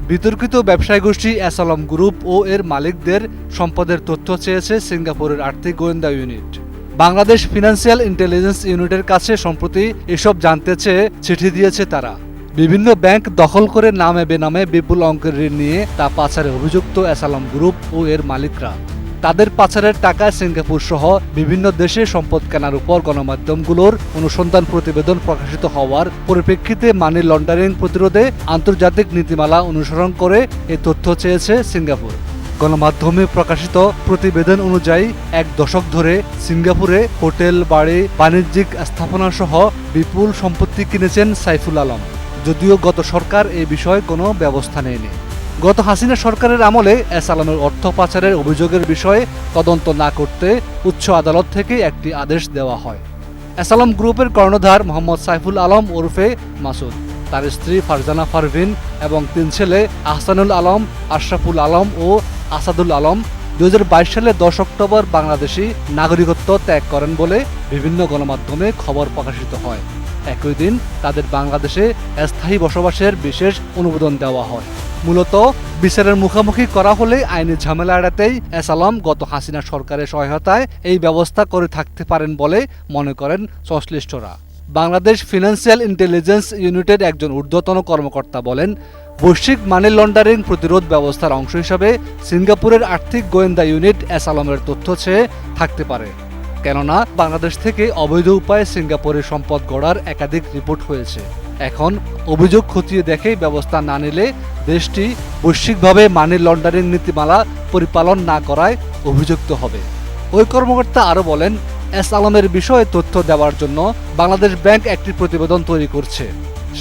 বিতর্কিত ব্যবসায়ী গোষ্ঠী অ্যাসালম গ্রুপ ও এর মালিকদের সম্পদের তথ্য চেয়েছে সিঙ্গাপুরের আর্থিক গোয়েন্দা ইউনিট। বাংলাদেশ ফিনান্সিয়াল ইন্টেলিজেন্স ইউনিটের কাছে সম্প্রতি এসব জানতে চেয়ে চিঠি দিয়েছে তারা। বিভিন্ন ব্যাংক দখল করে নামে বেনামে বিপুল অঙ্কের ঋণ নিয়ে তা পাচারে অভিযুক্ত অ্যাসালম গ্রুপ ও এর মালিকরা। তাদের পাচারের টাকায় সিঙ্গাপুর সহ বিভিন্ন দেশে সম্পদ কেনার উপর গণমাধ্যমগুলোর অনুসন্ধান প্রতিবেদন প্রকাশিত হওয়ার পরিপ্রেক্ষিতে মানি লন্ডারিং প্রতিরোধে আন্তর্জাতিক নীতিমালা অনুসরণ করে এ তথ্য চেয়েছে সিঙ্গাপুর। গণমাধ্যমে প্রকাশিত প্রতিবেদন অনুযায়ী 1 দশক ধরে সিঙ্গাপুরে হোটেল, বাড়ি, বাণিজ্যিক স্থাপনা সহ বিপুল সম্পত্তি কিনেছেন সাইফুল আলম। যদিও গত সরকার এ বিষয়ে কোনো ব্যবস্থা নেয়নি। গত হাসিনা সরকারের আমলে অ্যাসালমের অর্থ পাচারের অভিযোগের বিষয়ে তদন্ত না করতে উচ্চ আদালত থেকে একটি আদেশ দেওয়া হয়। অ্যাসালম গ্রুপের কর্ণধার মোহাম্মদ সাইফুল আলম ওরফে মাসুদ, তার স্ত্রী ফারজানা পারভিন এবং 3 ছেলে আহসানুল আলম, আশরাফুল আলম ও আসাদুল আলম 2022 সালে 10 অক্টোবর বাংলাদেশি নাগরিকত্ব ত্যাগ করেন বলে বিভিন্ন গণমাধ্যমে খবর প্রকাশিত হয়। একই দিন তাদের বাংলাদেশে স্থায়ী বসবাসের বিশেষ অনুমোদন দেওয়া হয়। মূলত বিচারের মুখোমুখি করা হলে আইনি ঝামেলা এড়াতেই অ্যাসালম গত হাসিনা সরকারের সহায়তায় এই ব্যবস্থা করে থাকতে পারেন বলে মনে করেন সংশ্লিষ্টরা। বাংলাদেশ ফিনান্সিয়াল ইন্টেলিজেন্স ইউনিটের একজন ঊর্ধ্বতন কর্মকর্তা বলেন, বৈশ্বিক মানি লন্ডারিং প্রতিরোধ ব্যবস্থার অংশ হিসাবে সিঙ্গাপুরের আর্থিক গোয়েন্দা ইউনিট অ্যাসালমের তথ্য চেয়ে থাকতে পারে। কেননা বাংলাদেশ থেকে অবৈধ উপায়ে সিঙ্গাপুরে সম্পদ গড়ার একাধিক রিপোর্ট হয়েছে। এখন অভিযোগ খতিয়ে দেখেই ব্যবস্থা না নিলে দেশটি বৈশ্বিকভাবে মানি লন্ডারিং নীতিমালা পরিপালন না করায় অভিযুক্ত হবে। ওই কর্মকর্তা আরও বলেন, অ্যাসালমের বিষয়ে তথ্য দেওয়ার জন্য বাংলাদেশ ব্যাংক একটি প্রতিবেদন তৈরি করছে।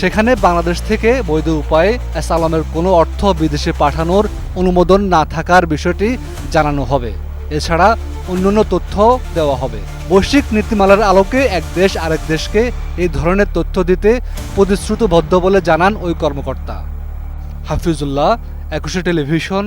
সেখানে বাংলাদেশ থেকে বৈধ উপায়ে অ্যাসালমের কোনো অর্থ বিদেশে পাঠানোর অনুমোদন না থাকার বিষয়টি জানানো হবে। এছাড়া অন্যান্য তথ্য দেওয়া হবে। বৈশ্বিক নীতিমালার আলোকে এক দেশ আরেক দেশকে এই ধরনের তথ্য দিতে প্রতিশ্রুতিবদ্ধ বলে জানান ওই কর্মকর্তা। হাফিজুল্লাহ, 21 টেলিভিশন,